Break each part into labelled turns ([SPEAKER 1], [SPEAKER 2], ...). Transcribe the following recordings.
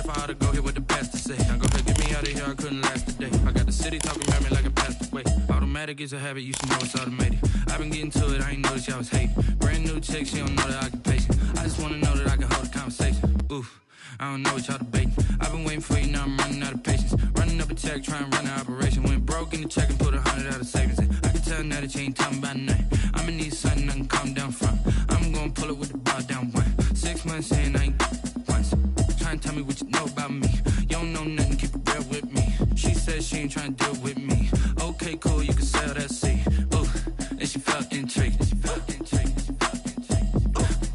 [SPEAKER 1] if I ought to go hear what the pastor say. Now go ahead, get me out of here, I couldn't last a day. I got the city talking about me like a pastor. Wait, automatic is a habit, you should know it's automated. I've been getting to it, I ain't noticed y'all was hating. Brand new chick, she don't know the occupation. I just wanna know that I can hold a conversation. Oof, I don't know what y'all debating. I've been waiting for you, now I'm running out of patience. Running up a check, trying to run an operation. Went broke in the check and put 100 out of savings in. I can tell now that you ain't talking about nothing. I'ma need something I can calm down from. I'm gonna pull it with the bar down one. 6 months in, I ain't once. Trying to tell me what you know about me. You don't know nothing, keep it real with me. She said she ain't trying to deal with me. Okay, cool, you can sell that seed. Ooh, and she felt intrigued.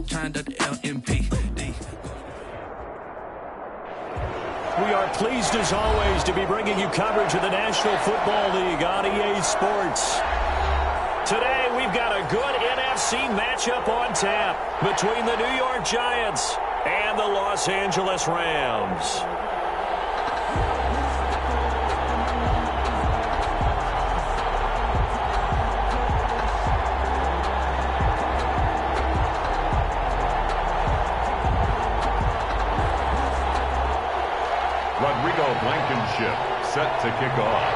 [SPEAKER 1] Trying to duck the LMPD.
[SPEAKER 2] We are pleased, as always, to be bringing you coverage of the National Football League on EA Sports. Today, we've got a good NFC matchup on tap between the New York Giants and the Los Angeles Rams.
[SPEAKER 3] Blankenship set to kick off.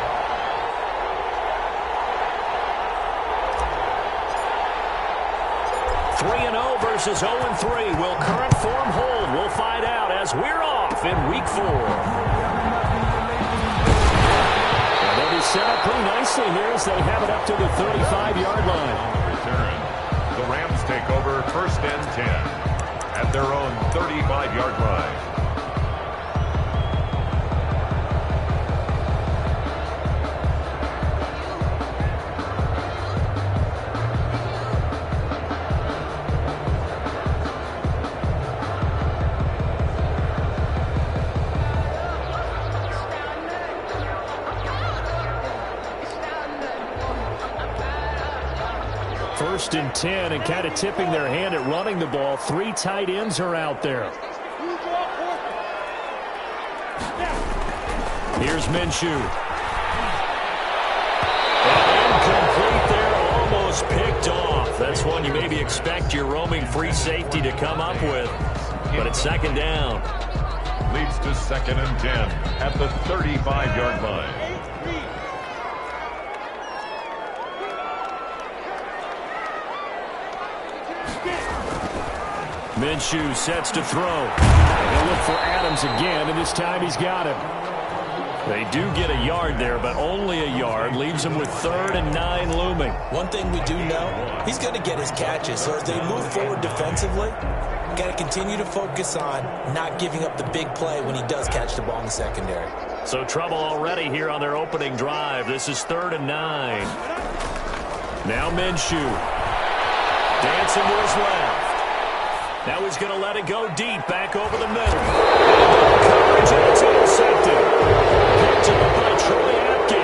[SPEAKER 2] (3-0) versus 0-3. Will current form hold? We'll find out as we're off in Week 4. And they'll be set up pretty nicely here as they have it up to the 35-yard line.
[SPEAKER 3] Return. The Rams take over 1st and 10 at their own 35-yard line.
[SPEAKER 2] First and 10, and kind of tipping their hand at running the ball. 3 tight ends are out there. Here's Minshew. And incomplete there, almost picked off. That's one you maybe expect your roaming free safety to come up with. But it's 2nd down.
[SPEAKER 3] Leads to 2nd and 10 at the 35-yard line.
[SPEAKER 2] Minshew sets to throw. They'll look for Adams again, and this time he's got him. They do get a yard there, but only a yard. Leaves him with 3rd and 9 looming.
[SPEAKER 4] One thing we do know, he's going to get his catches. So as they move forward defensively, got to continue to focus on not giving up the big play when he does catch the ball in the secondary.
[SPEAKER 2] So trouble already here on their opening drive. This is 3rd and 9. Now Minshew. Dancing to his left. Now he's going to let it go deep, back over the middle. Coverage, and it's intercepted. Picked up by Troy Apke.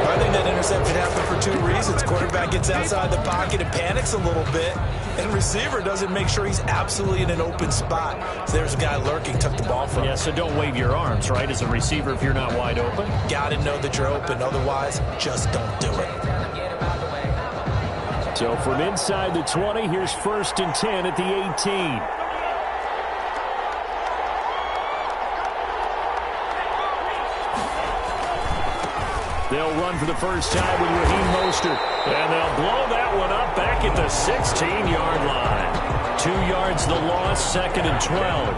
[SPEAKER 4] I think that interception happened for 2 reasons. Quarterback gets outside the pocket and panics a little bit, and receiver doesn't make sure he's absolutely in an open spot. So there's a guy lurking, took the ball from him.
[SPEAKER 2] Yeah, so don't wave your arms, right, as a receiver if you're not wide open?
[SPEAKER 4] Got to know that you're open. Otherwise, just don't do it.
[SPEAKER 2] So from inside the 20, here's 1st and 10 at the 18. They'll run for the first time with Raheem Mostert. And they'll blow that one up back at the 16-yard line. 2 yards the loss, 2nd and 12.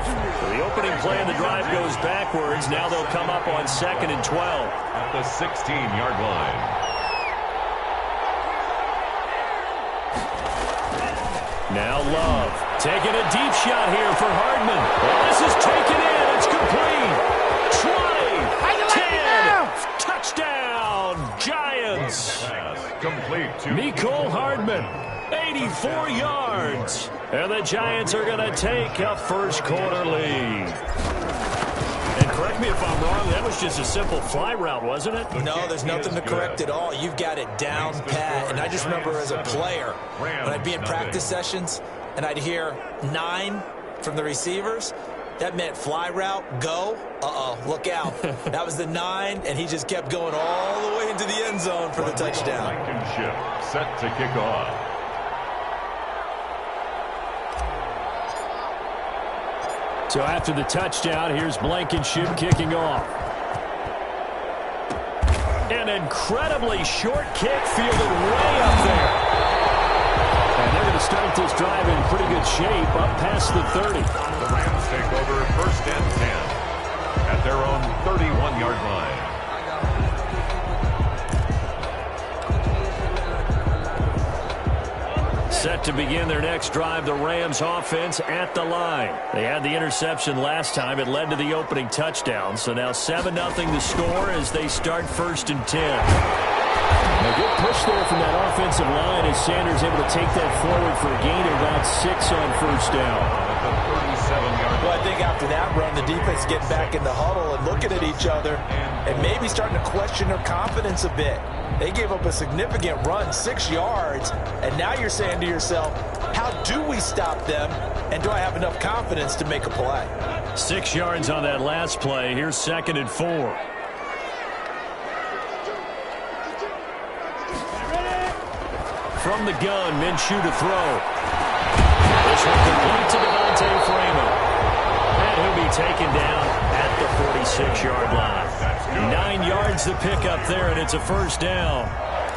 [SPEAKER 2] The opening play of the drive goes backwards. Now they'll come up on 2nd and 12.
[SPEAKER 3] At the 16-yard line.
[SPEAKER 2] Now Love taking a deep shot here for Hardman. Well, this is taken in. It's complete. 20, 10, touchdown, Giants.
[SPEAKER 3] Complete to
[SPEAKER 2] Mecole Hardman, 84 yards. And the Giants are going to take a first-quarter lead. And correct me if I'm wrong, that was just a simple fly route, wasn't it?
[SPEAKER 4] No, there's nothing to correct at all. You've got it down pat. And I just remember as a player, when I'd be in practice sessions and I'd hear 9 from the receivers, that meant fly route, go. Uh-oh, look out. That was the 9, and he just kept going all the way into the end zone for the touchdown.
[SPEAKER 3] Blankenship set to kick off.
[SPEAKER 2] So after the touchdown, here's Blankenship kicking off. An incredibly short kick fielded way up there. And they're going to start this drive in pretty good shape up past the 30.
[SPEAKER 3] The Rams take over first and 10 at their own 31-yard line.
[SPEAKER 2] Set to begin their next drive, the Rams offense at the line. They had the interception last time. It led to the opening touchdown. So now 7-0 the score as they start first and 10. A good push there from that offensive line as Sanders able to take that forward for a gain of about 6 on first down.
[SPEAKER 4] Well, I think after that run, the defense getting back in the huddle and looking at each other and maybe starting to question their confidence a bit. They gave up a significant run, 6 yards, and now you're saying to yourself, how do we stop them, and do I have enough confidence to make a play?
[SPEAKER 2] 6 yards on that last play. Here's 2nd and 4. From the gun, Minshew to throw. This one complete to Devontae Freeman. And he'll be taken down at the 46-yard line. 9 yards to pick up there, and it's a first down.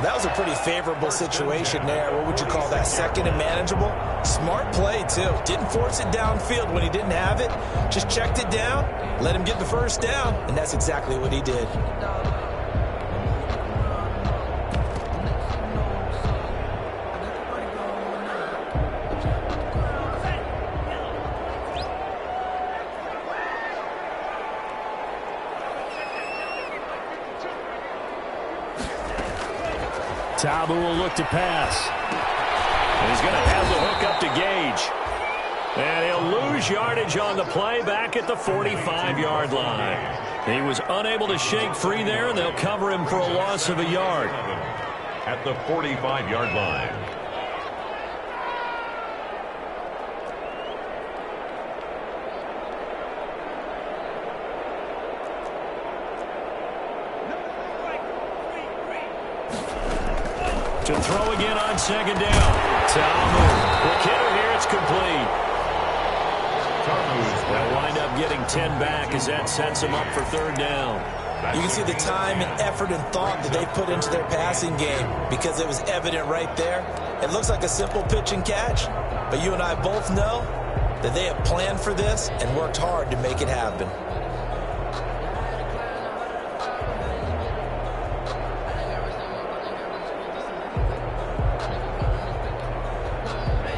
[SPEAKER 4] That was a pretty favorable situation there. What would you call that? Second and manageable? Smart play, too. Didn't force it downfield when he didn't have it. Just checked it down, let him get the first down, and that's exactly what he did.
[SPEAKER 2] Tabu will look to pass. And he's going to have the hook up to Gage. And he'll lose yardage on the play back at the 45-yard line. He was unable to shake free there, and they'll cover him for a loss of a yard.
[SPEAKER 3] At the 45-yard line.
[SPEAKER 2] To throw again on 2nd down. Tamu. The kicker here, it's complete. They'll wind up getting 10 back as that sets them up for 3rd down.
[SPEAKER 4] You can see the time and effort and thought that they put into their passing game because it was evident right there. It looks like a simple pitch and catch, but you and I both know that they have planned for this and worked hard to make it happen.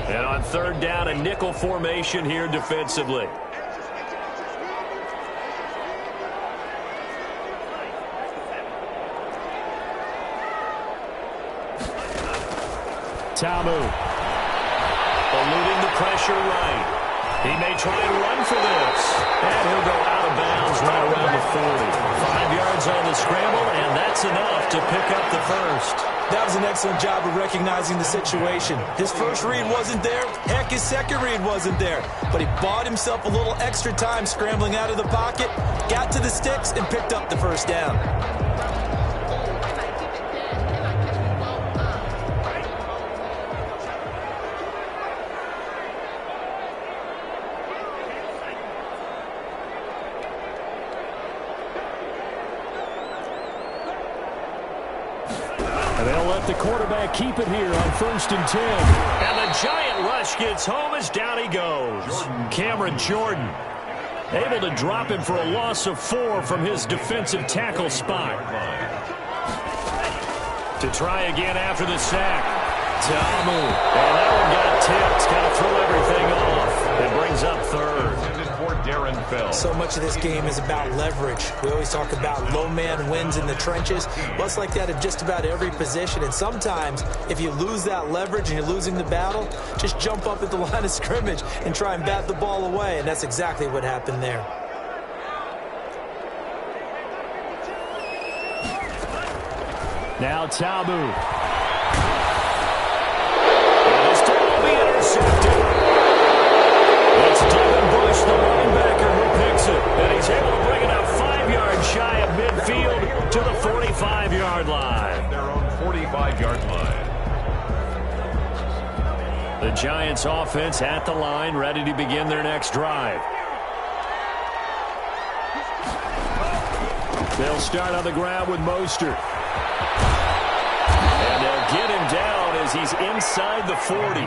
[SPEAKER 2] And on 3rd down, a nickel formation here defensively. Tamu. Eluding the pressure right. He may try and run for this. And he'll go out of bounds right around the 40. 5 yards on the scramble, and that's enough to pick up the first.
[SPEAKER 4] That was an excellent job of recognizing the situation. His first read wasn't there. Heck, his second read wasn't there. But he bought himself a little extra time scrambling out of the pocket, got to the sticks, and picked up the first down.
[SPEAKER 2] They'll let the quarterback keep it here on 1st and 10. And the giant rush gets home as down he goes. Cameron Jordan able to drop him for a loss of 4 from his defensive tackle spot. To try again after the sack. Tamu. And that one got tipped. Got to throw everything off. It brings up 3rd.
[SPEAKER 4] So much of this game is about leverage. We always talk about low man wins in the trenches. Well, it's like that in just about every position. And sometimes, if you lose that leverage and you're losing the battle, just jump up at the line of scrimmage and try and bat the ball away. And that's exactly what happened there.
[SPEAKER 2] Now Tabu. And this time will be intercepted. It's Devin Bush, the running backer, who picks it. And he's able to bring it up 5 yards shy of midfield to the 45-yard line.
[SPEAKER 3] Their own 45-yard line.
[SPEAKER 2] The Giants offense at the line, ready to begin their next drive. They'll start on the ground with Mostert. And they'll get him down as he's inside the 40.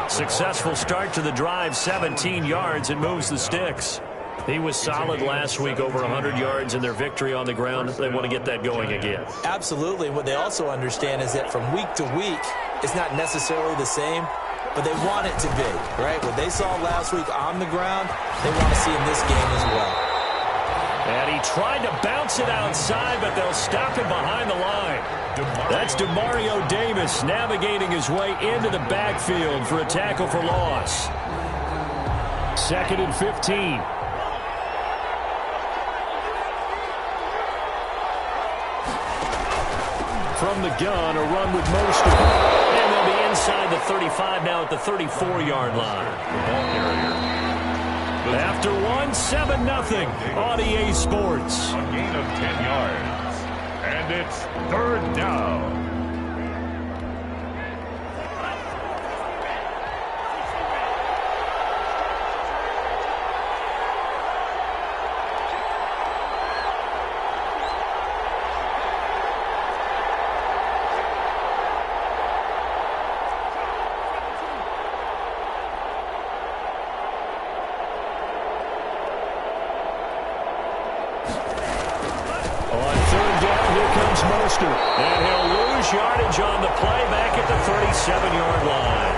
[SPEAKER 2] Successful start to the drive, 17 yards, and moves the sticks. He was solid last week, over 100 yards in their victory on the ground. They want to get that going again.
[SPEAKER 4] Absolutely. What they also understand is that from week to week, it's not necessarily the same, but they want it to be, right? What they saw last week on the ground, they want to see in this game as well.
[SPEAKER 2] And he tried to bounce it outside, but they'll stop him behind the line. That's Demario Davis navigating his way into the backfield for a tackle for loss. 2nd and 15. From the gun, a run with Mostert. And they'll be inside the 35 now at the 34-yard line. After one, 7-0 on EA Sports.
[SPEAKER 3] A gain of 10 yards. And it's 3rd down.
[SPEAKER 2] And he'll lose yardage on the play back at the 37-yard line.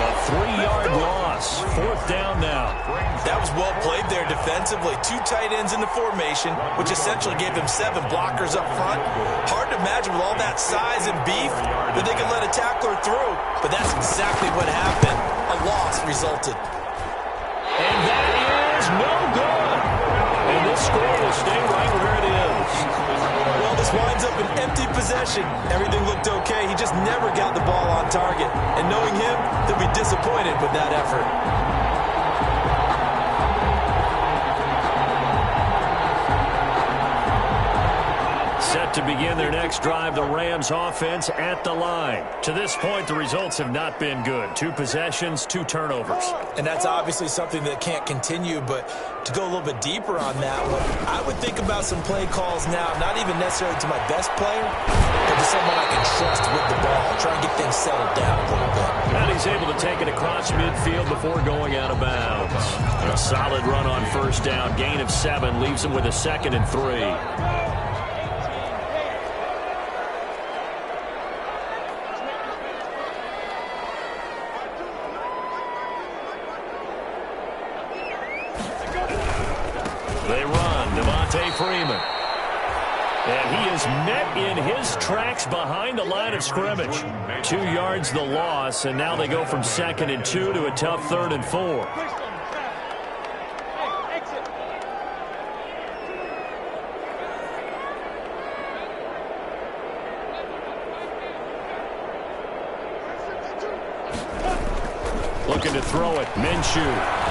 [SPEAKER 2] A 3-yard loss. 4th down now.
[SPEAKER 4] That was well played there defensively. 2 tight ends in the formation, which essentially gave them 7 blockers up front. Hard to imagine with all that size and beef that they could let a tackler through. But that's exactly what happened. A loss resulted.
[SPEAKER 2] And that is no good. And this score will stay right where it is.
[SPEAKER 4] Well, this winds up an empty possession. Everything looked okay. He just never got the ball on target. And knowing him, he'll be disappointed with that effort.
[SPEAKER 2] Set to begin their next drive, the Rams offense at the line. To this point, the results have not been good. 2 possessions, 2 turnovers.
[SPEAKER 4] And that's obviously something that can't continue, but to go a little bit deeper on that one, I would think about some play calls now, not even necessarily to my best player, but to someone I can trust with the ball. Try and get things settled down a little bit.
[SPEAKER 2] And he's able to take it across midfield before going out of bounds. A solid run on 1st down. Gain of 7 leaves him with a 2nd and 3. Freeman. And he is met in his tracks behind the line of scrimmage. 2 yards the loss, and now they go from 2nd and 2 to a tough 3rd and 4. Looking to throw it. Minshew.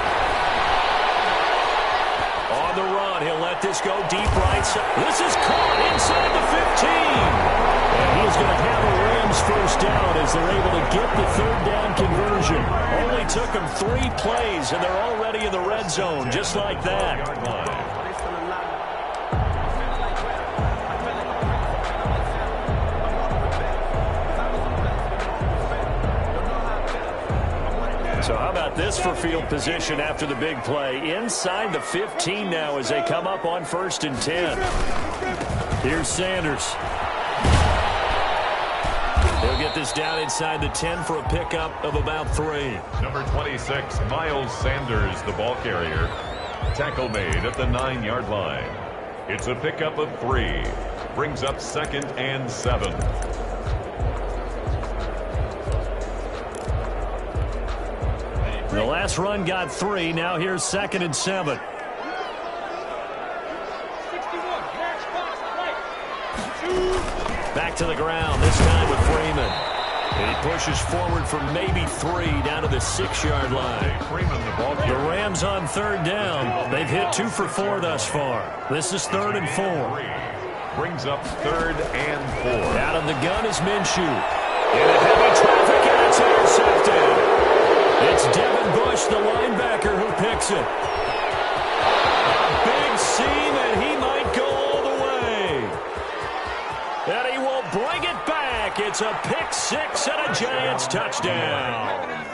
[SPEAKER 2] On the run, he'll let this go deep right side. This is caught inside the 15. And he's going to have a Rams 1st down as they're able to get the 3rd down conversion. Only took them 3 plays, and they're already in the red zone, just like that. So how about this for field position after the big play? Inside the 15 now as they come up on 1st and 10. Here's Sanders. He'll get this down inside the 10 for a pickup of about 3.
[SPEAKER 3] Number 26, Miles Sanders, the ball carrier. Tackle made at the 9-yard line. It's a pickup of 3. Brings up 2nd and 7.
[SPEAKER 2] The last run got 3. Now here's 2nd and 7. Back to the ground, this time with Freeman. And he pushes forward for maybe 3 down to the 6-yard line. The Rams on 3rd down. They've hit 2 for 4 thus far. This is 3rd and 4.
[SPEAKER 3] Brings up 3rd and 4.
[SPEAKER 2] Out of the gun is Minshew. In a heavy traffic, and it's intercepted. It's Devin Bush, the linebacker, who picks it. Big C It's a pick six and a Giants touchdown.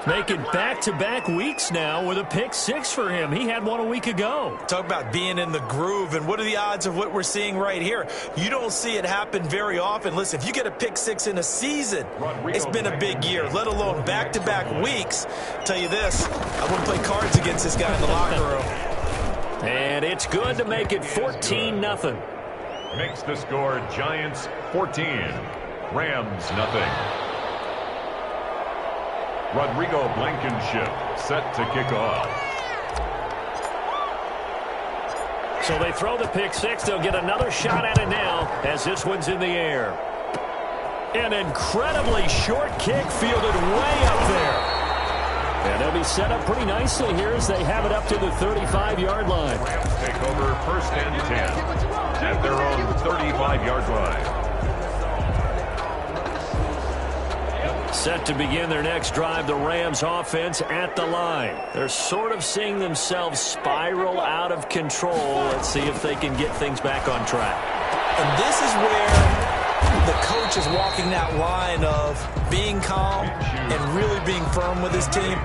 [SPEAKER 2] Making back-to-back weeks now with a pick six for him. He had one a week ago.
[SPEAKER 4] Talk about being in the groove, and what are the odds of what we're seeing right here? You don't see it happen very often. Listen, if you get a pick six in a season, it's been a big year, let alone back-to-back weeks. I'll tell you this, I wouldn't play cards against this guy in the locker room.
[SPEAKER 2] And it's good to make it 14-0.
[SPEAKER 3] Makes the score Giants 14, Rams nothing. Rodrigo Blankenship set to kick off.
[SPEAKER 2] So they throw the pick six. They'll get another shot at it now as this one's in the air. An incredibly short kick fielded way up there. And they'll be set up pretty nicely here as they have it up to the 35-yard line.
[SPEAKER 3] Rams take over 1st and 10 at their own 35-yard line.
[SPEAKER 2] Set to begin their next drive, the Rams offense at the line. They're sort of seeing themselves spiral out of control. Let's see if they can get things back on track.
[SPEAKER 4] And this is where the coach is walking that line of being calm and really being firm with his team.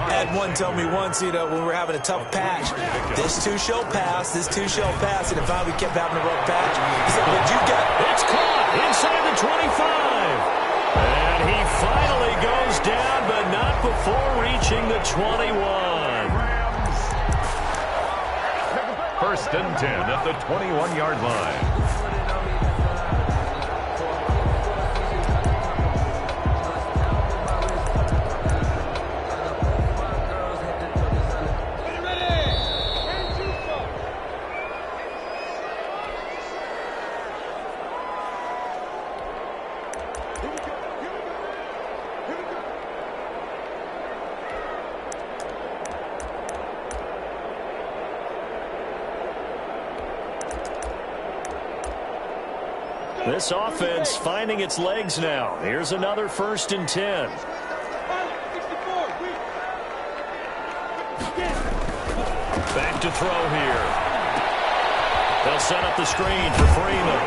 [SPEAKER 4] I had one tell me once, when we were having a tough patch, this too shall pass, this too shall pass, and finally we kept having a rough patch. He said, but you got...
[SPEAKER 2] It's caught inside the 25. And he finally goes down, but not before reaching the 21.
[SPEAKER 3] 1st and 10 at the 21-yard line.
[SPEAKER 2] This offense finding its legs now. Here's another 1st and 10. Back to throw here. They'll set up the screen for Freeman.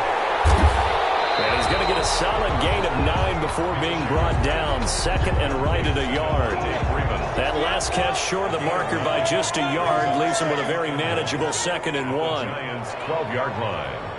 [SPEAKER 2] And he's going to get a solid gain of 9 before being brought down. 2nd and right at a yard. That last catch short of the marker by just a yard leaves him with a very manageable 2nd and 1.
[SPEAKER 3] Giants 12-yard line.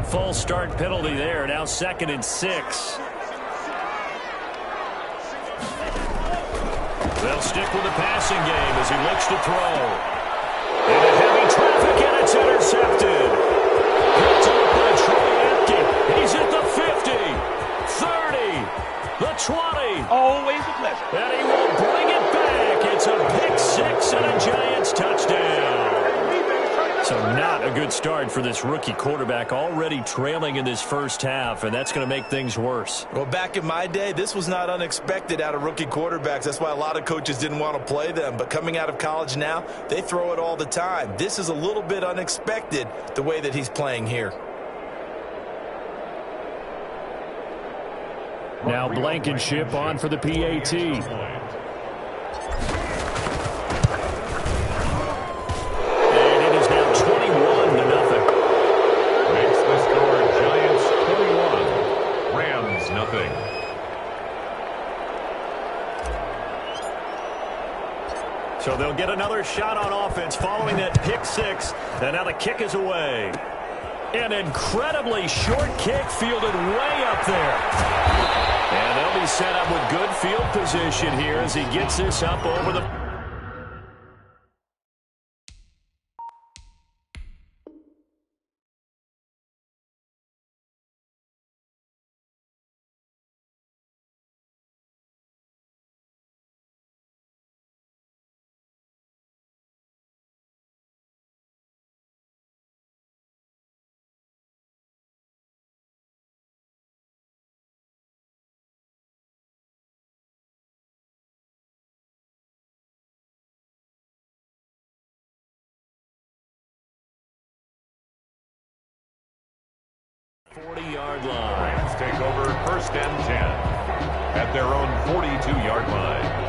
[SPEAKER 2] False start penalty there. Now 2nd and 6. They'll stick with the passing game as he looks to throw. Into heavy traffic, and it's intercepted. Picked up by Troy Apke. He's at the 50, 30, the 20.
[SPEAKER 5] Always a pleasure.
[SPEAKER 2] And he will bring it back. It's a pick six and a Giants touchdown. So not a good start for this rookie quarterback, already trailing in this first half, and that's going to make things worse.
[SPEAKER 4] Well, back in my day, this was not unexpected out of rookie quarterbacks. That's why a lot of coaches didn't want to play them. But coming out of college now, they throw it all the time. This is a little bit unexpected, the way that he's playing here.
[SPEAKER 2] Now Blankenship on for the PAT. So they'll get another shot on offense following that pick six. And now the kick is away. An incredibly short kick fielded way up there. And they'll be set up with good field position here as he gets this up over the... 40-yard line.
[SPEAKER 3] Rams take over 1st and 10 at their own 42-yard line.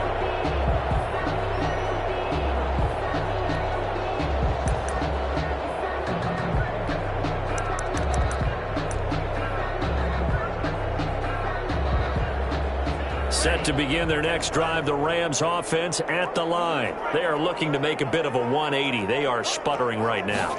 [SPEAKER 2] Set to begin their next drive, the Rams offense at the line. They are looking to make a bit of a 180. They are sputtering right now.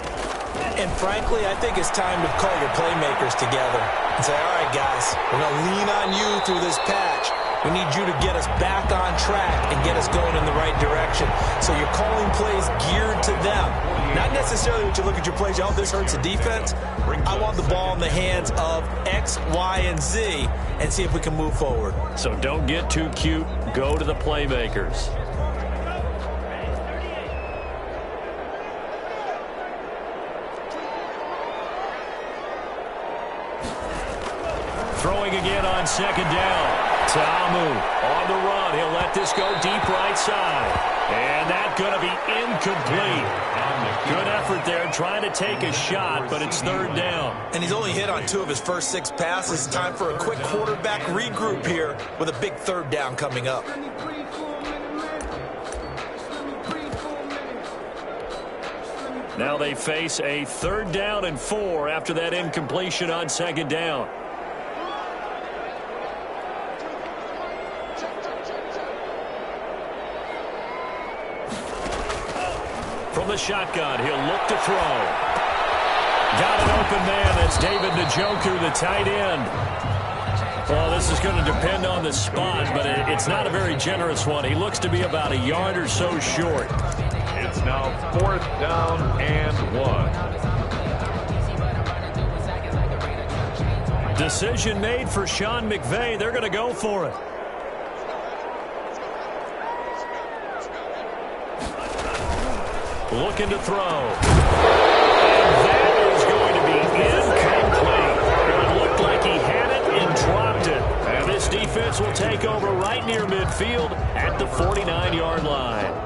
[SPEAKER 4] And frankly, I think it's time to call your playmakers together and say, all right, guys, we're going to lean on you through this patch. We need you to get us back on track and get us going in the right direction. So you're calling plays geared to them. Not necessarily when you look at your plays, oh, this hurts the defense. I want the ball in the hands of X, Y, and Z and see if we can move forward.
[SPEAKER 2] So don't get too cute. Go to the playmakers. Throwing again on 2nd down. Tamu on the run. He'll let this go deep right side. And that's going to be incomplete. Good effort there trying to take a shot, but it's 3rd down.
[SPEAKER 4] And he's only hit on 2 of his first 6 passes. Time for a quick quarterback regroup here with a big 3rd down coming up.
[SPEAKER 2] Now they face a 3rd down and 4 after that incompletion on 2nd down. From the shotgun, he'll look to throw. Got an open man. That's David Njoku, the tight end. Well, this is going to depend on the spot, but it's not a very generous one. He looks to be about a yard or so short.
[SPEAKER 3] It's now 4th down and 1.
[SPEAKER 2] Decision made for Sean McVay. They're going to go for it. Looking to throw. And that is going to be incomplete. It looked like he had it and dropped it. And this defense will take over right near midfield at the 49-yard line.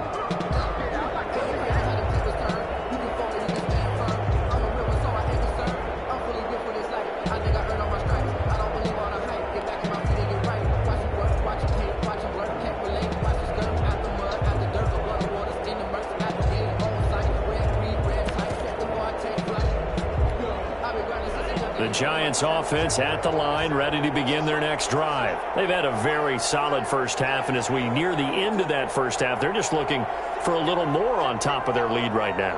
[SPEAKER 2] The Giants offense at the line, ready to begin their next drive. They've had a very solid first half, and as we near the end of that first half, they're just looking for a little more on top of their lead right now.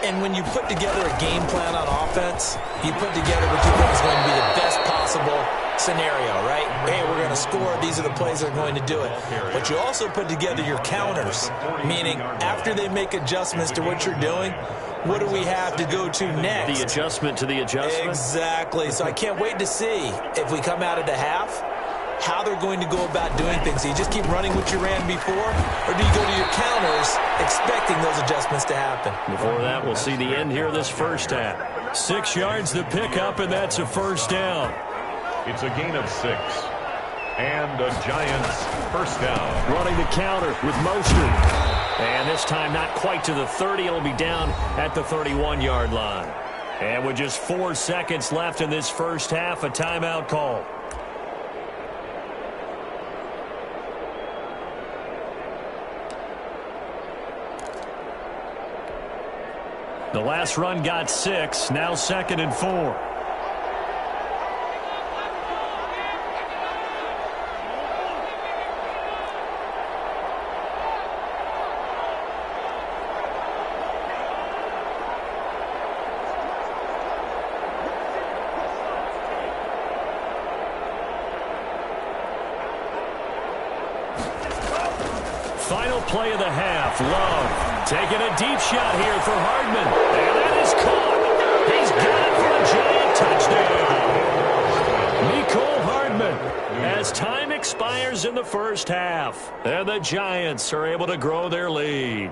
[SPEAKER 4] And when you put together a game plan on offense, you put together what you think is going to be the best possible scenario, right? Hey, we're going to score. These are the plays that are going to do it. But you also put together your counters, meaning after they make adjustments to what you're doing, what do we have to go to next?
[SPEAKER 2] The adjustment to the adjustment?
[SPEAKER 4] Exactly. So I can't wait to see if we come out of the half, how they're going to go about doing things. Do you just keep running what you ran before, or do you go to your counters expecting those adjustments to happen?
[SPEAKER 2] Before that, we'll see the end here of this first half. 6 yards the pickup, and that's a 1st down.
[SPEAKER 3] It's a gain of 6. And a Giants 1st down.
[SPEAKER 2] Running the counter with Mostert. And this time not quite to the 30. It'll be down at the 31-yard line. And with just 4 seconds left in this first half, a timeout call. The last run got 6. Now 2nd and 4. Final play of the half. Love taking a deep shot here for Hardman. And that is caught. He's got it for a Giant touchdown. Mecole Hardman as time expires in the first half. And the Giants are able to grow their lead.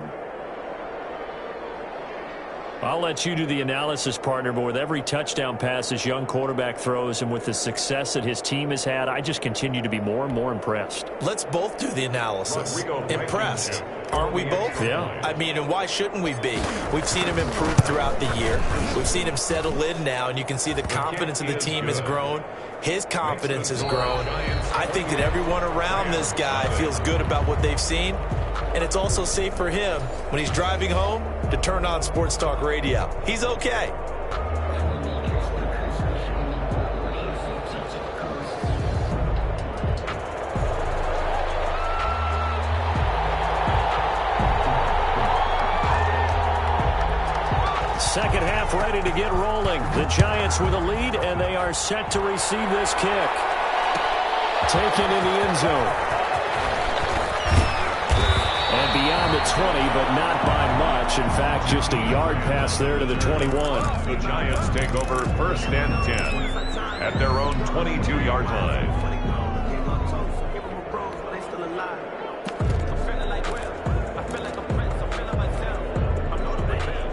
[SPEAKER 2] I'll let you do the analysis, partner, but with every touchdown pass this young quarterback throws and with the success that his team has had, I just continue to be more and more impressed.
[SPEAKER 4] Let's both do the analysis. Impressed. Aren't we both?
[SPEAKER 2] Yeah.
[SPEAKER 4] I mean, and why shouldn't we be? We've seen him improve throughout the year. We've seen him settle in now, and you can see the confidence of the team has grown. His confidence has grown. I think that everyone around this guy feels good about what they've seen, and it's also safe for him when he's driving home to turn on Sports Talk Radio. He's okay.
[SPEAKER 2] Second half ready to get rolling. The Giants with a lead, and they are set to receive this kick. Taken in the end zone. And beyond the 20, but not by much. In fact, just a yard pass there to the 21.
[SPEAKER 3] The Giants take over 1st and 10 at their own 22-yard line.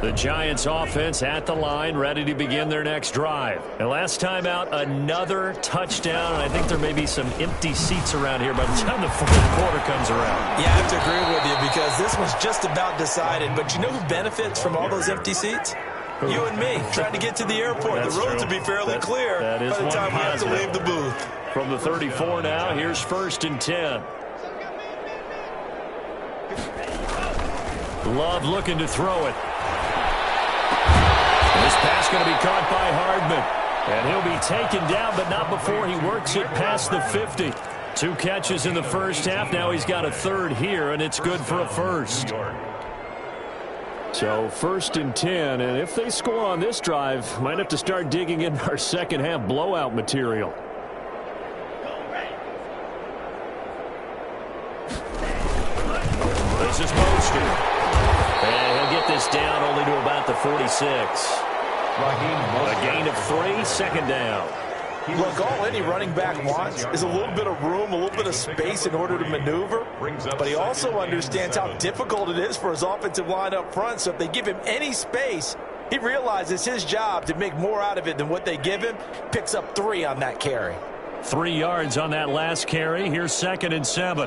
[SPEAKER 2] The Giants offense at the line, ready to begin their next drive. And last time out, another touchdown. And I think there may be some empty seats around here by the time the 4th quarter comes around.
[SPEAKER 4] Yeah, I have to agree with you because this one's just about decided. But you know who benefits from all those empty seats? You and me, trying to get to the airport. The roads will be fairly clear by the time we have to leave the booth.
[SPEAKER 2] From the 34 now, here's 1st and 10. Love looking to throw it. This pass going to be caught by Hardman. And he'll be taken down, but not before he works it past the 50. 2 catches in the first half. Now he's got a 3rd here, and it's good for a first. So 1st and 10, and if they score on this drive, might have to start digging in our second half blowout material. This is Mostert. And he'll get this down only to about the 46. A gain of 3, 2nd down.
[SPEAKER 4] Look, all any running back wants is a little bit of room, a little bit of space in order to maneuver. But he also understands how difficult it is for his offensive line up front. So if they give him any space, he realizes his job to make more out of it than what they give him. Picks up 3 on that carry.
[SPEAKER 2] 3 yards on that last carry. Here's 2nd and 7.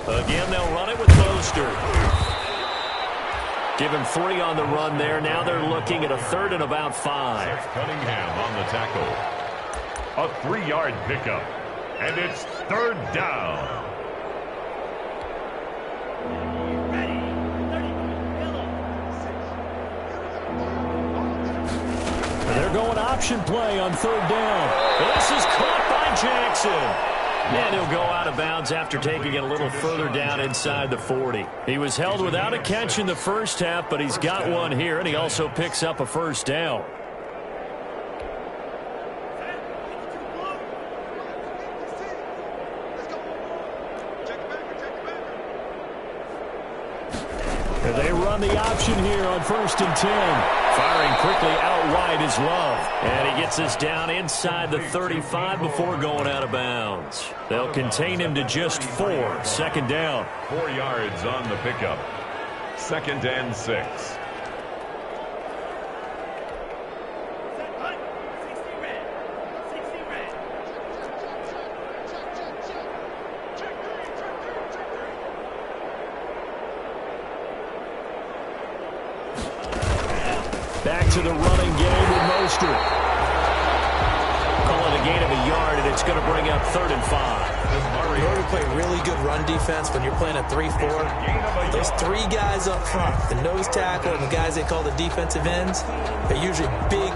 [SPEAKER 2] Again, they'll run it with Mostert. Give him 3 on the run there. Now they're looking at a 3rd and about 5.
[SPEAKER 3] Cunningham on the tackle. A 3-yard pickup. And it's 3rd down.
[SPEAKER 2] They're going option play on 3rd down. This is caught by Jackson. And he'll go out of bounds after taking it a little further down inside the 40. He was held without a catch in the first half, but he's got one here, and he also picks up a 1st down. And they run the option here on 1st and 10. Firing quickly out wide is Love. And he gets us down inside the 35 before going out of bounds. They'll contain him to just 4. 2nd down.
[SPEAKER 3] 4 yards on the pickup. 2nd and 6.
[SPEAKER 2] Back to the running game with Mostert. Call it a gain of a yard, and it's going to bring up 3rd and 5.
[SPEAKER 4] In order to play really good run defense when you're playing a 3-4, those 3 guys up front, the nose tackle and the guys they call the defensive ends, they're usually big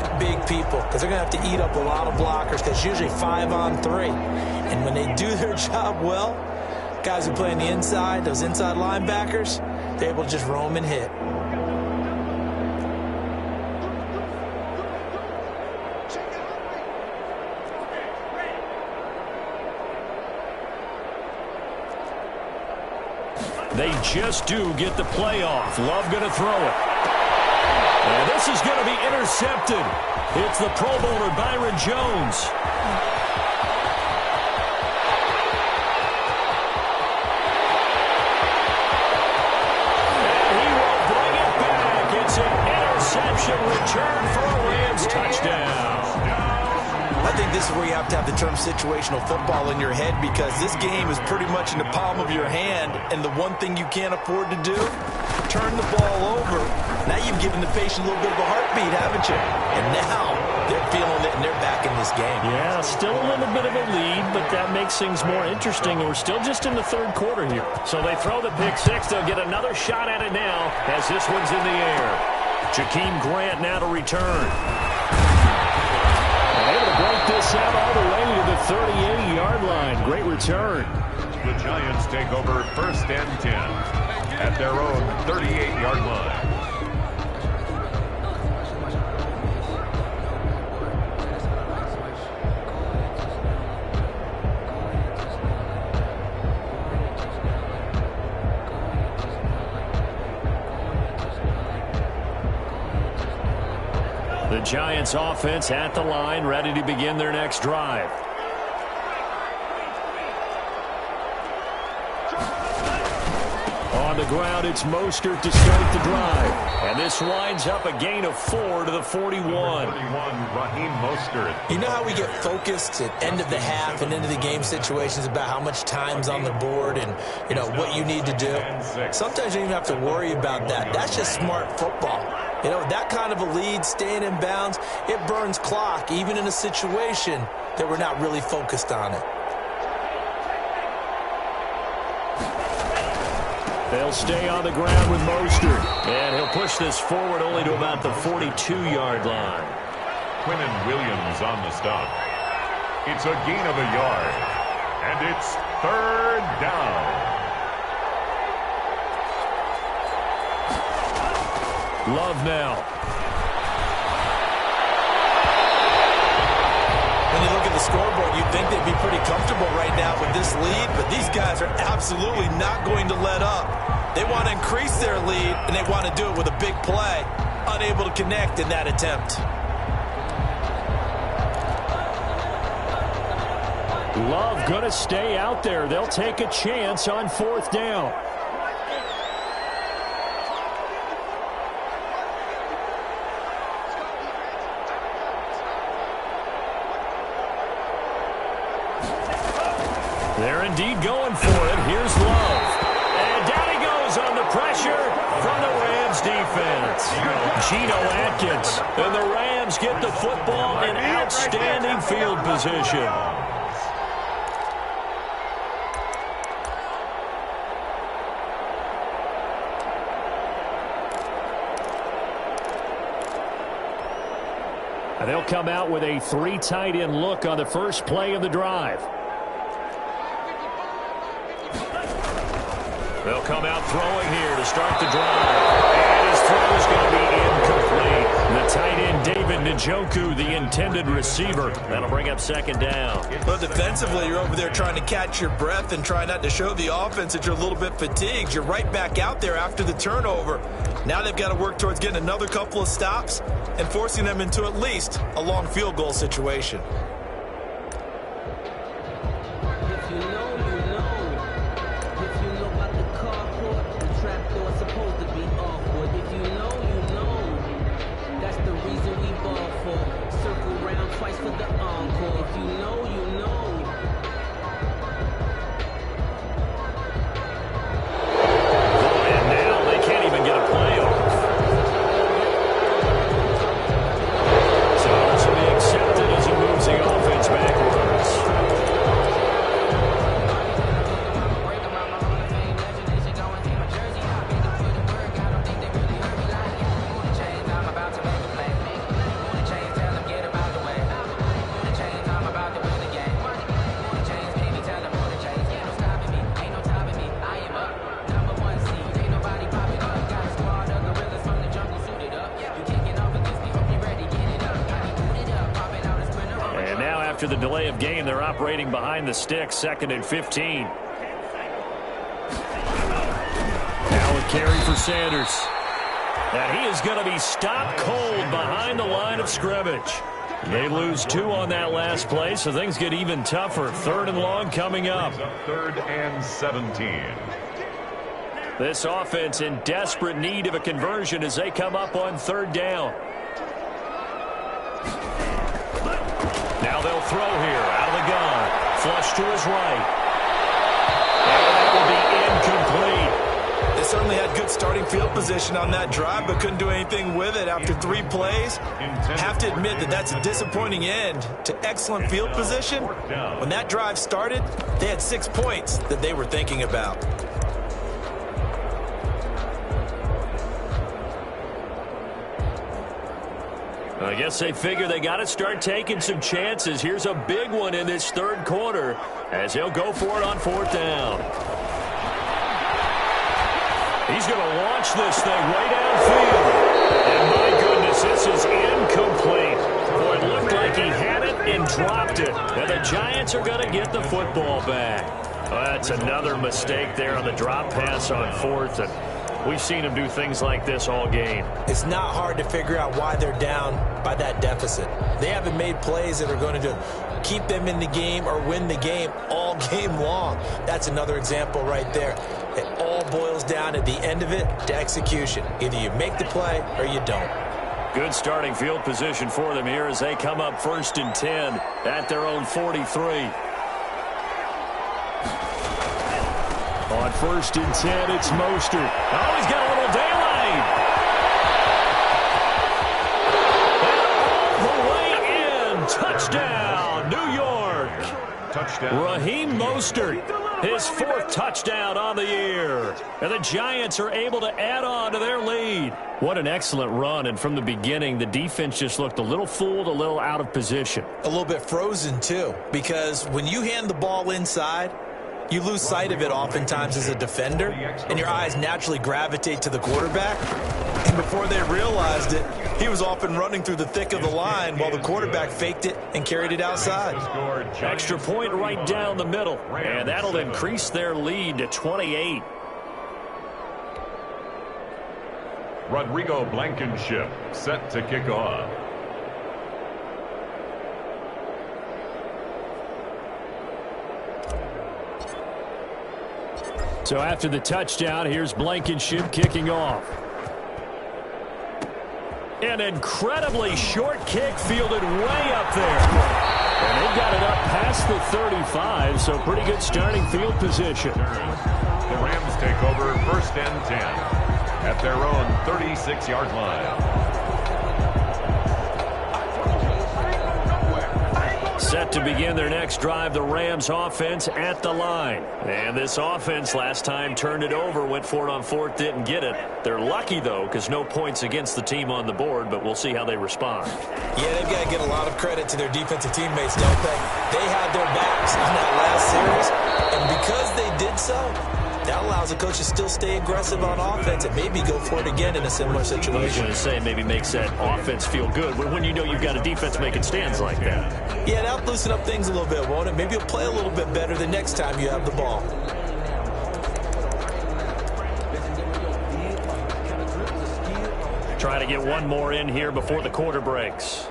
[SPEAKER 4] people because they're going to have to eat up a lot of blockers because it's usually 5 on 3. And when they do their job well, guys who play on the inside, those inside linebackers, they're able to just roam and hit.
[SPEAKER 2] They just do get the playoff. Love going to throw it. And this is going to be intercepted. It's the Pro Bowler Byron Jones.
[SPEAKER 4] think this is where you have to have the term situational football in your head, because this game is pretty much in the palm of your hand, and the one thing you can't afford to do, turn the ball over. Now you've given the patient a little bit of a heartbeat, haven't you? And now they're feeling it, and they're back in this game.
[SPEAKER 2] Yeah, still a little bit of a lead, but that makes things more interesting. We're still just in the third quarter here. So they throw the pick six. They'll get another shot at it now as this one's in the air. Jakeem Grant now to return. Able to break this out all the way to the 38-yard line. Great return.
[SPEAKER 3] The Giants take over 1st and 10 at their own 38-yard line.
[SPEAKER 2] The Giants offense at the line, ready to begin their next drive. On the ground, it's Mostert to start the drive. And this winds up a gain of 4 to the 41.
[SPEAKER 3] Raheem Mostert.
[SPEAKER 4] You know how we get focused at end of the half and into the game situations about how much time's on the board and, you know, what you need to do? Sometimes you don't even have to worry about that. That's just smart football. You know, that kind of a lead, staying in bounds, it burns clock, even in a situation that we're not really focused on it.
[SPEAKER 2] They'll stay on the ground with Mostert. And he'll push this forward only to about the 42-yard line.
[SPEAKER 3] Quinnen Williams on the stop. It's a gain of a yard. And it's 3rd down.
[SPEAKER 2] Love now.
[SPEAKER 4] When you look at the scoreboard, you'd think they'd be pretty comfortable right now with this lead, but these guys are absolutely not going to let up. They want to increase their lead, and they want to do it with a big play. Unable to connect in that attempt.
[SPEAKER 2] Love going to stay out there. They'll take a chance on 4th down. They're indeed going for it. Here's Love. And down he goes on the pressure from the Rams defense. Geno Atkins. And the Rams get the football in outstanding field position. They'll come out with a 3 tight end look on the first play of the drive. They'll come out throwing here to start the drive. And his throw is going to be incomplete. The tight end, David Njoku, the intended receiver. That'll bring up 2nd down.
[SPEAKER 4] Well, defensively, you're over there trying to catch your breath and try not to show the offense that you're a little bit fatigued. You're right back out there after the turnover. Now they've got to work towards getting another couple of stops and forcing them into at least a long field goal situation.
[SPEAKER 2] After the delay of game, they're operating behind the sticks, 2nd and 15. Now a carry for Sanders. And he is going to be stopped cold behind the line of scrimmage. They lose 2 on that last play, so things get even tougher. 3rd and long coming up.
[SPEAKER 3] 3rd and 17.
[SPEAKER 2] This offense in desperate need of a conversion as they come up on 3rd down. Now they'll throw here out of the gun. Flush to his right. And that will be incomplete.
[SPEAKER 4] They certainly had good starting field position on that drive, but couldn't do anything with it after 3 plays. Have to admit that that's a disappointing end to excellent field position. When that drive started, they had 6 points that they were thinking about.
[SPEAKER 2] I guess they figure they got to start taking some chances. Here's a big one in this third quarter as he'll go for it on 4th down. He's going to launch this thing way downfield. And my goodness, this is incomplete. Boy, it looked like he had it and dropped it. And the Giants are going to get the football back. Well, that's another mistake there on the drop pass on 4th. And we've seen him do things like this all game.
[SPEAKER 4] It's not hard to figure out why they're down by that deficit. They haven't made plays that are going to keep them in the game or win the game all game long. That's another example right there. It all boils down at the end of it to execution. Either you make the play or you don't.
[SPEAKER 2] Good starting field position for them here as they come up 1st and 10 at their own 43. On 1st and 10, it's Mostert. Oh, he's got a little daylight. And all the way in. Touchdown, New York.
[SPEAKER 3] Touchdown.
[SPEAKER 2] Raheem Mostert, his 4th touchdown on the year. And the Giants are able to add on to their lead. What an excellent run. And from the beginning, the defense just looked a little fooled, a little out of position.
[SPEAKER 4] A little bit frozen, too, because when you hand the ball inside, you lose sight of it oftentimes as a defender, and your eyes naturally gravitate to the quarterback. And before they realized it, he was off and running through the thick of the line while the quarterback faked it and carried it outside.
[SPEAKER 2] Extra point right down the middle, and that'll increase their lead to 28.
[SPEAKER 3] Rodrigo Blankenship set to kick off.
[SPEAKER 2] So after the touchdown, here's Blankenship kicking off. An incredibly short kick fielded way up there. And they've got it up past the 35, so pretty good starting field position.
[SPEAKER 3] The Rams take over 1st and 10 at their own 36-yard line.
[SPEAKER 2] Set to begin their next drive, the Rams offense at the line. And this offense last time turned it over, went for it on 4th, didn't get it. They're lucky, though, because no points against the team on the board, but we'll see how they respond.
[SPEAKER 4] Yeah, they've got to give a lot of credit to their defensive teammates, don't they? They had their backs on that last series, and because they did so, that allows the coach to still stay aggressive on offense and maybe go for it again in a similar situation.
[SPEAKER 2] I was going to say, maybe makes that offense feel good when you know you've got a defense making stands like that.
[SPEAKER 4] Yeah, that'll loosen up things a little bit, won't it? Maybe you'll play a little bit better the next time you have the ball.
[SPEAKER 2] Try to get one more in here before the quarter breaks.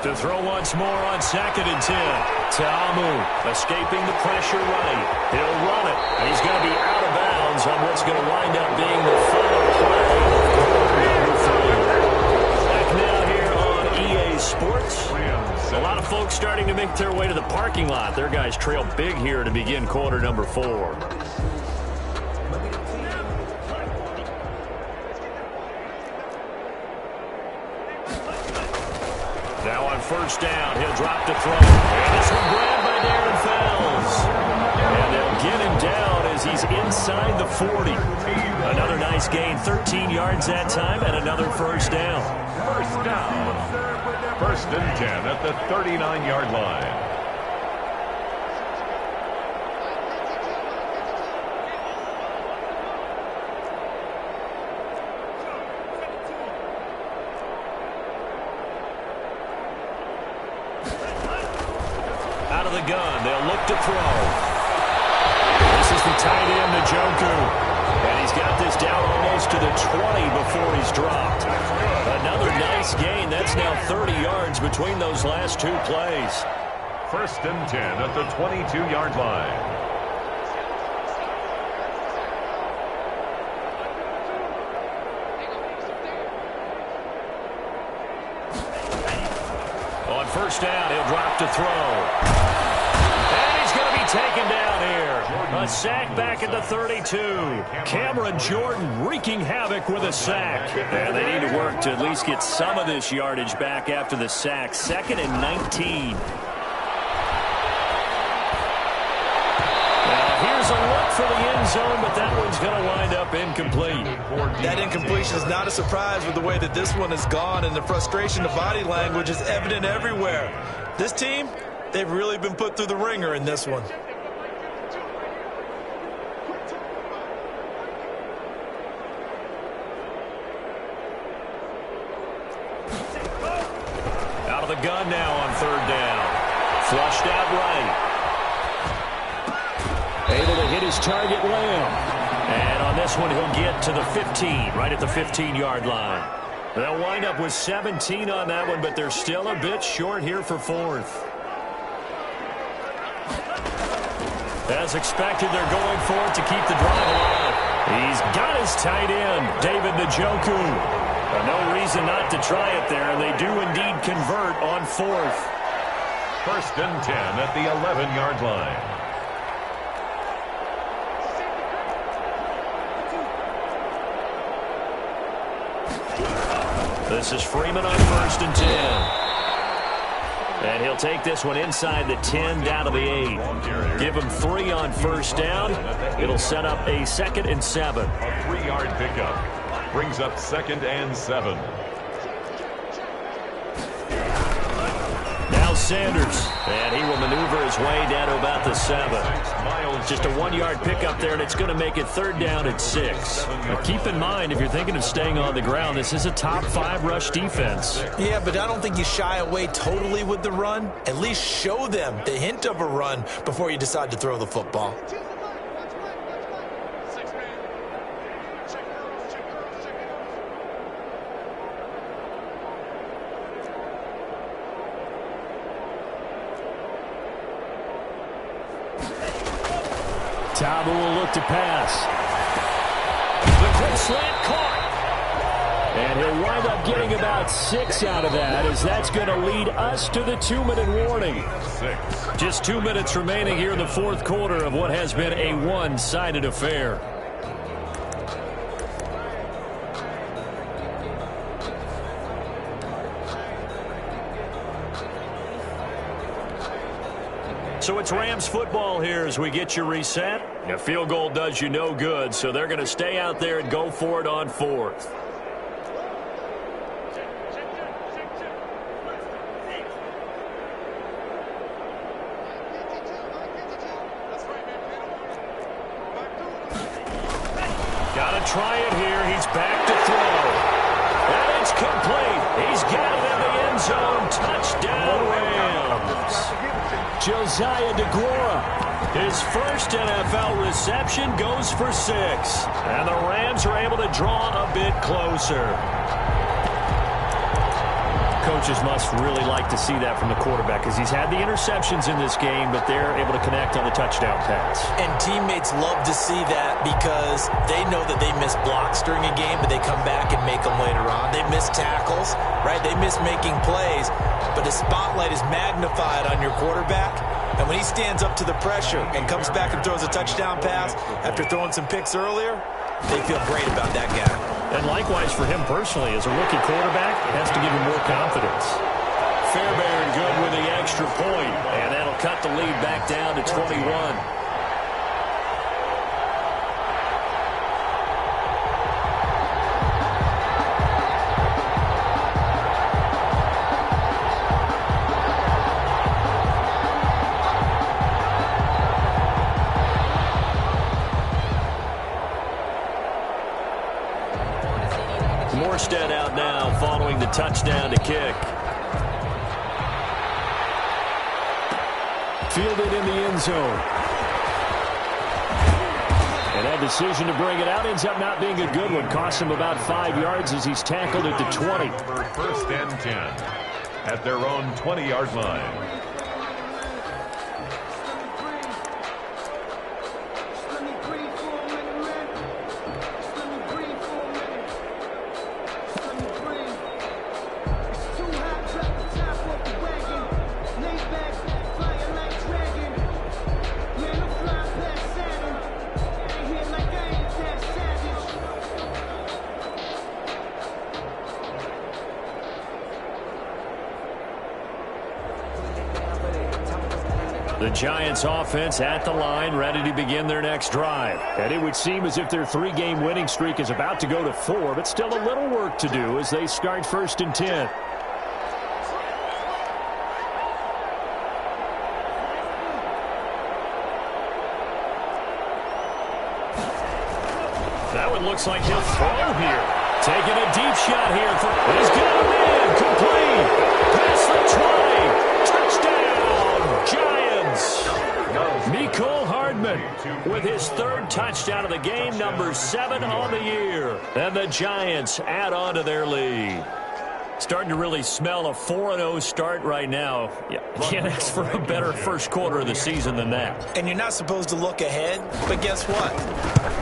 [SPEAKER 2] To throw once more on 2nd and 10. Ta'amu escaping the pressure right. He'll run it. And he's going to be out of bounds on what's going to wind up being the final play. Back now here on EA Sports. A lot of folks starting to make their way to the parking lot. Their guys trail big here to begin quarter number 4. Now on 1st down, he'll drop to throw. And this one grabbed by Darren Fells. And they'll get him down as he's inside the 40. Another nice gain, 13 yards that time, and another 1st down.
[SPEAKER 3] 1st down. 1st and 10 at the 39-yard line.
[SPEAKER 2] Out of the gun, they'll look to throw. This is the tight end, Njoku. And he's got this down almost to the 20 before he's dropped. Another nice gain. That's now 30 yards between those last 2 plays.
[SPEAKER 3] 1st and 10 at the 22-yard line.
[SPEAKER 2] first down. He'll drop to throw. And he's going to be taken down here. A sack back at the 32. Cameron Jordan wreaking havoc with a sack. And they need to work to at least get some of this yardage back after the sack. 2nd and 19. Here's a look for the end zone, but that one's going to wind up incomplete.
[SPEAKER 4] That incompletion is not a surprise with the way that this one has gone, and the frustration, the body language is evident everywhere. This team, they've really been put through the ringer in this one.
[SPEAKER 2] Out of the gun now on 3rd down. Flushed out right. Able to hit his target, Lamb. And on this one, he'll get to the 15, right at the 15-yard line. They'll wind up with 17 on that one, but they're still a bit short here for 4th. As expected, they're going for it to keep the drive alive. He's got his tight end, David Njoku. No reason not to try it there, and they do indeed convert on 4th.
[SPEAKER 3] 1st and 10 at the 11-yard line.
[SPEAKER 2] This is Freeman on 1st and 10. And he'll take this one inside the 10 down to the 8. Give him 3 on 1st down. It'll set up a 2nd and 7.
[SPEAKER 3] A 3-yard pickup brings up 2nd and 7.
[SPEAKER 2] Now Sanders. And he will maneuver his way down to about the 7. Just a 1-yard pickup there, and it's going to make it 3rd down at 6. Now keep in mind, if you're thinking of staying on the ground, this is a top 5 rush defense.
[SPEAKER 4] Yeah, but I don't think you shy away totally with the run. At least show them the hint of a run before you decide to throw the football.
[SPEAKER 2] Tauber will look to pass. The quick slant caught. And he'll wind up getting about 6 out of that, as that's going to lead us to the 2-minute warning.
[SPEAKER 3] 6.
[SPEAKER 2] Just 2 minutes remaining here in the 4th quarter of what has been a one-sided affair. So it's Rams football here as we get you reset. A field goal does you no good, so they're going to stay out there and go for it on 4th. Got to try it here. He's back to throw. And it's complete. He's got it in the end zone. Touchdown, Rams. Josiah DeGuara, his first NFL reception, goes for 6. And the Rams are able to draw a bit closer. Coaches must really like to see that from the quarterback, because he's had the interceptions in this game, but they're able to connect on the touchdown pass.
[SPEAKER 4] And teammates love to see that, because they know that they miss blocks during a game, but they come back and make them later on. They miss tackles, right? They miss making plays, but the spotlight is magnified on your quarterback. And when he stands up to the pressure and comes back and throws a touchdown pass after throwing some picks earlier, they feel great about that guy.
[SPEAKER 2] And likewise for him personally, as a rookie quarterback, it has to give him more confidence. Fairbairn good with the extra point, and that'll cut the lead back down to 21. Morstead out now following the touchdown to kick. Fielded in the end zone. And that decision to bring it out ends up not being a good one. Costs him about 5 yards as he's tackled at the 20.
[SPEAKER 3] 1st and 10 at their own 20-yard line.
[SPEAKER 2] The Giants offense at the line, ready to begin their next drive. And it would seem as if their 3-game winning streak is about to go to 4, but still a little work to do as they start 1st and 10. That one looks like he'll throw here. Taking a deep shot here. He's got him in. Complete. Past the 20. Touchdown, Giants. Mecole Hardman with his 3rd touchdown of the game, number 7 on the year. And the Giants add on to their lead. Starting to really smell a 4-0 start right now. Yeah, can't ask for a better first quarter of the season than that.
[SPEAKER 4] And you're not supposed to look ahead, but guess what?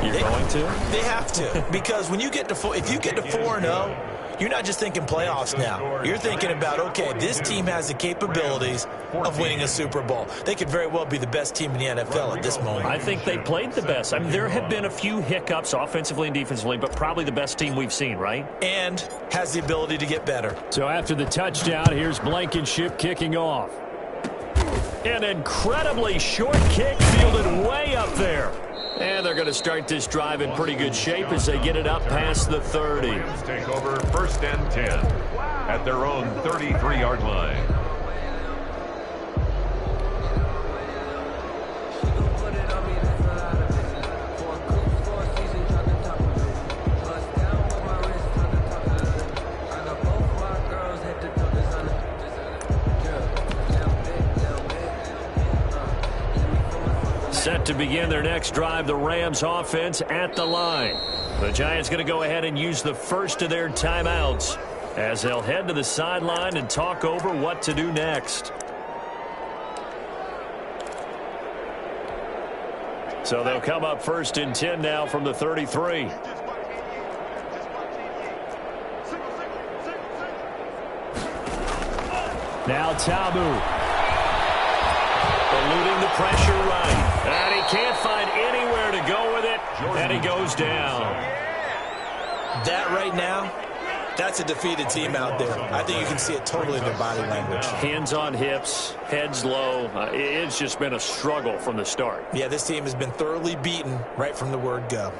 [SPEAKER 2] You're going to?
[SPEAKER 4] They have to, because when you get to if you get to 4-0, you're not just thinking playoffs now. You're thinking about, okay, this team has the capabilities of winning a Super Bowl. They could very well be the best team in the NFL at this moment.
[SPEAKER 2] I think they played the best. I mean, there have been a few hiccups offensively and defensively, but probably the best team we've seen, right?
[SPEAKER 4] And has the ability to get better.
[SPEAKER 2] So after the touchdown, here's Blankenship kicking off. An incredibly short kick fielded way up there. And they're going to start this drive in pretty good shape as they get it up past the 30.
[SPEAKER 3] Take over 1st and 10 at their own 33-yard line.
[SPEAKER 2] Set to begin their next drive, the Rams offense at the line. The Giants going to go ahead and use the first of their timeouts as they'll head to the sideline and talk over what to do next. So they'll come up 1st and 10 now from the 33. Now Tamu. Eluding the pressure right. And he can't find anywhere to go with it. And he goes down.
[SPEAKER 4] That right now, that's a defeated team out there. I think you can see it totally in their body language.
[SPEAKER 2] Hands on hips, heads low. It's just been a struggle from the start.
[SPEAKER 4] Yeah, this team has been thoroughly beaten right from the word go.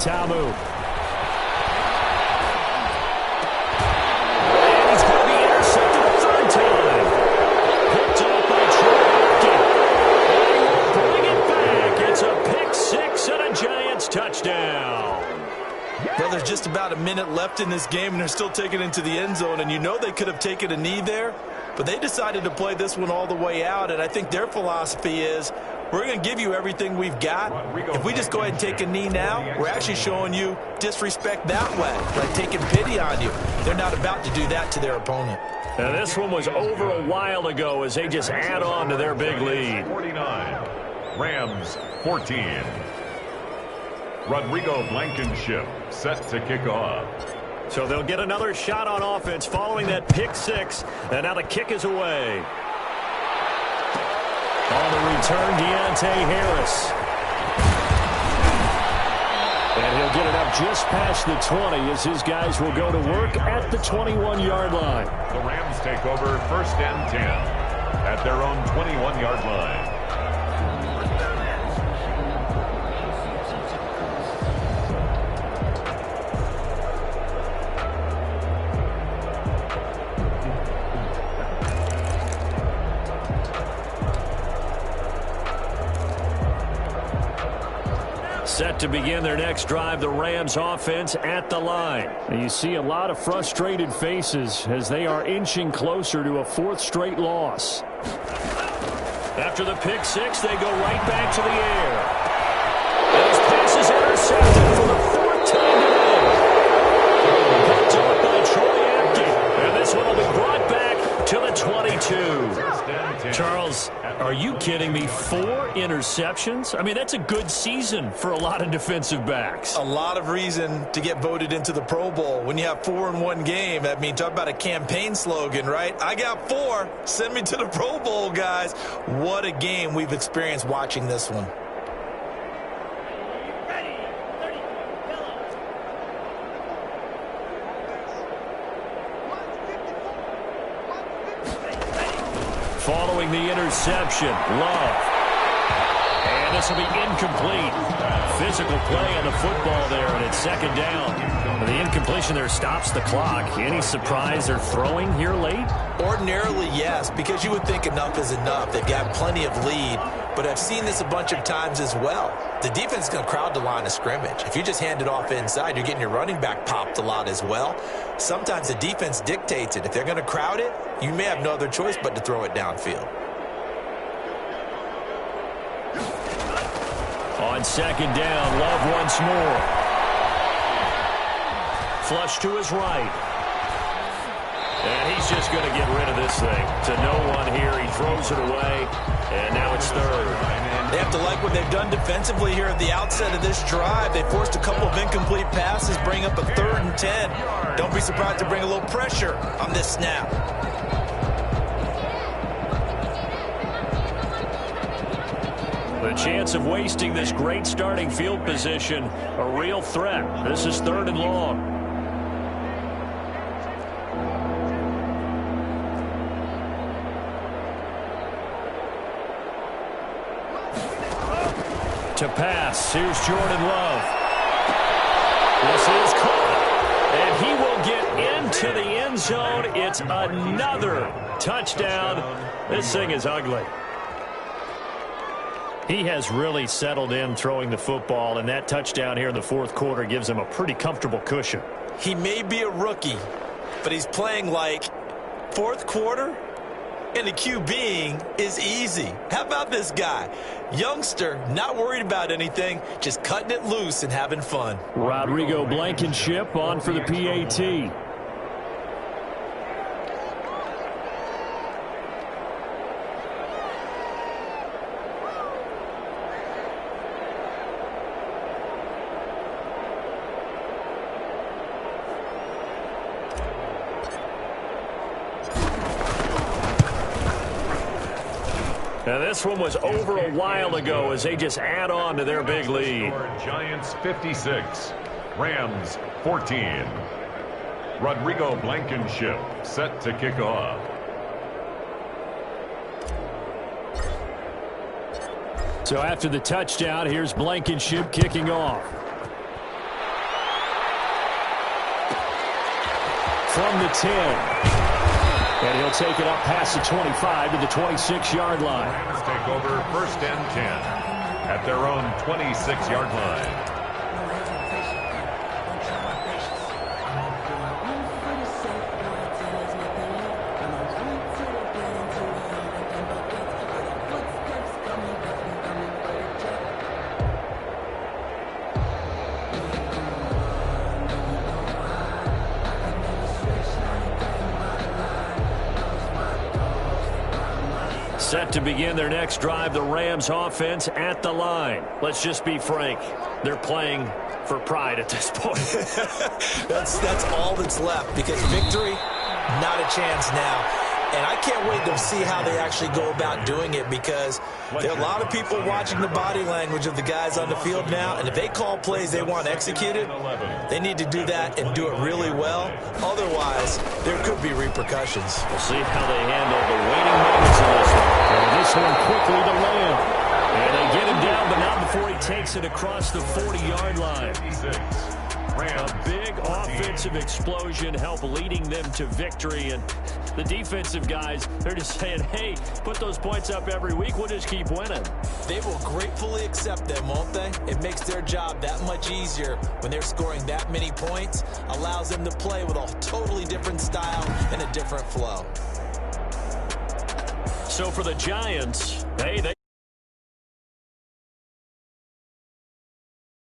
[SPEAKER 2] Tamu. And he's going to be intercepted a 3rd time. Picked off by Trey. Pulling it back. It's a pick 6 and a Giants touchdown.
[SPEAKER 4] Well, there's just about a minute left in this game, and they're still taking it into the end zone. And you know they could have taken a knee there, but they decided to play this one all the way out. And I think their philosophy is, we're going to give you everything we've got. If we just go ahead and take a knee now, we're actually showing you disrespect that way, like taking pity on you. They're not about to do that to their opponent.
[SPEAKER 2] Now, this one was over a while ago as they just add on to their big lead.
[SPEAKER 3] 49, Rams 14. Rodrigo Blankenship set to kick off.
[SPEAKER 2] So they'll get another shot on offense following that pick 6, and now the kick is away. On the return, Deontay Harris. And he'll get it up just past the 20 as his guys will go to work at the 21-yard line.
[SPEAKER 3] The Rams take over 1st and 10 at their own 21-yard line.
[SPEAKER 2] Set to begin their next drive, the Rams offense at the line. And you see a lot of frustrated faces as they are inching closer to a fourth straight loss. After the pick six, they go right back to the air. And his pass is intercepted for the fourth time today. Picked up by Troy Apke. And this one will be brought back to the 22. Charles, are you kidding me? 4 interceptions? I mean, that's a good season for a lot of defensive backs.
[SPEAKER 4] A lot of reason to get voted into the Pro Bowl. When you have 4 in one game, I mean, talk about a campaign slogan, right? I got 4. Send me to the Pro Bowl, guys. What a game we've experienced watching this one.
[SPEAKER 2] Following the interception, Love. And this will be incomplete. Physical play on the football there, and it's second down. The incompletion there stops the clock. Any surprise they're throwing here late?
[SPEAKER 4] Ordinarily, yes, because you would think enough is enough. They've got plenty of lead, but I've seen this a bunch of times as well. The defense is going to crowd the line of scrimmage. If you just hand it off inside, you're getting your running back popped a lot as well. Sometimes the defense dictates it. If they're going to crowd it, you may have no other choice but to throw it downfield.
[SPEAKER 2] On second down, Love once more. Flush to his right. And he's just going to get rid of this thing. To no one here. He throws it away. And now it's third.
[SPEAKER 4] They have to like what they've done defensively here at the outset of this drive. They forced a couple of incomplete passes, bring up a 3rd and 10. Don't be surprised to bring a little pressure on this snap.
[SPEAKER 2] The chance of wasting this great starting field position, a real threat. This is 3rd and long. To pass, here's Jordan Love. This is caught, and he will get into the end zone. It's another touchdown. This thing is ugly. He has really settled in throwing the football, and that touchdown here in the fourth quarter gives him a pretty comfortable cushion.
[SPEAKER 4] He may be a rookie, but he's playing like fourth quarter, and the QBing is easy. How about this guy? Youngster, not worried about anything, just cutting it loose and having fun.
[SPEAKER 2] Rodrigo Blankenship on for the PAT. Now this one was over a while ago as they just add on to their big lead.
[SPEAKER 3] Giants 56, Rams 14. Rodrigo Blankenship set to kick off.
[SPEAKER 2] So after the touchdown, here's Blankenship kicking off. From the 10. And he'll take it up past the 25 to the 26-yard line.
[SPEAKER 3] Rams take over 1st and 10 at their own 26-yard line.
[SPEAKER 2] Set to begin their next drive, the Rams offense at the line. Let's just be frank. They're playing for pride at this point.
[SPEAKER 4] That's all that's left, because victory, not a chance now. And I can't wait to see how they actually go about doing it, because there are a lot of people watching the body language of the guys on the field now, and if they call plays they want executed, they need to do that and do it really well. Otherwise, there could be repercussions.
[SPEAKER 2] We'll see how they handle the waiting minutes in this one. And this one quickly to Lamb. And they get him down, but not before he takes it across the 40-yard line. A big offensive explosion helped leading them to victory. And the defensive guys, they're just saying, hey, put those points up every week. We'll just keep winning.
[SPEAKER 4] They will gratefully accept them, won't they? It makes their job that much easier when they're scoring that many points. Allows them to play with a totally different style and a different flow.
[SPEAKER 2] So for the Giants, hey, they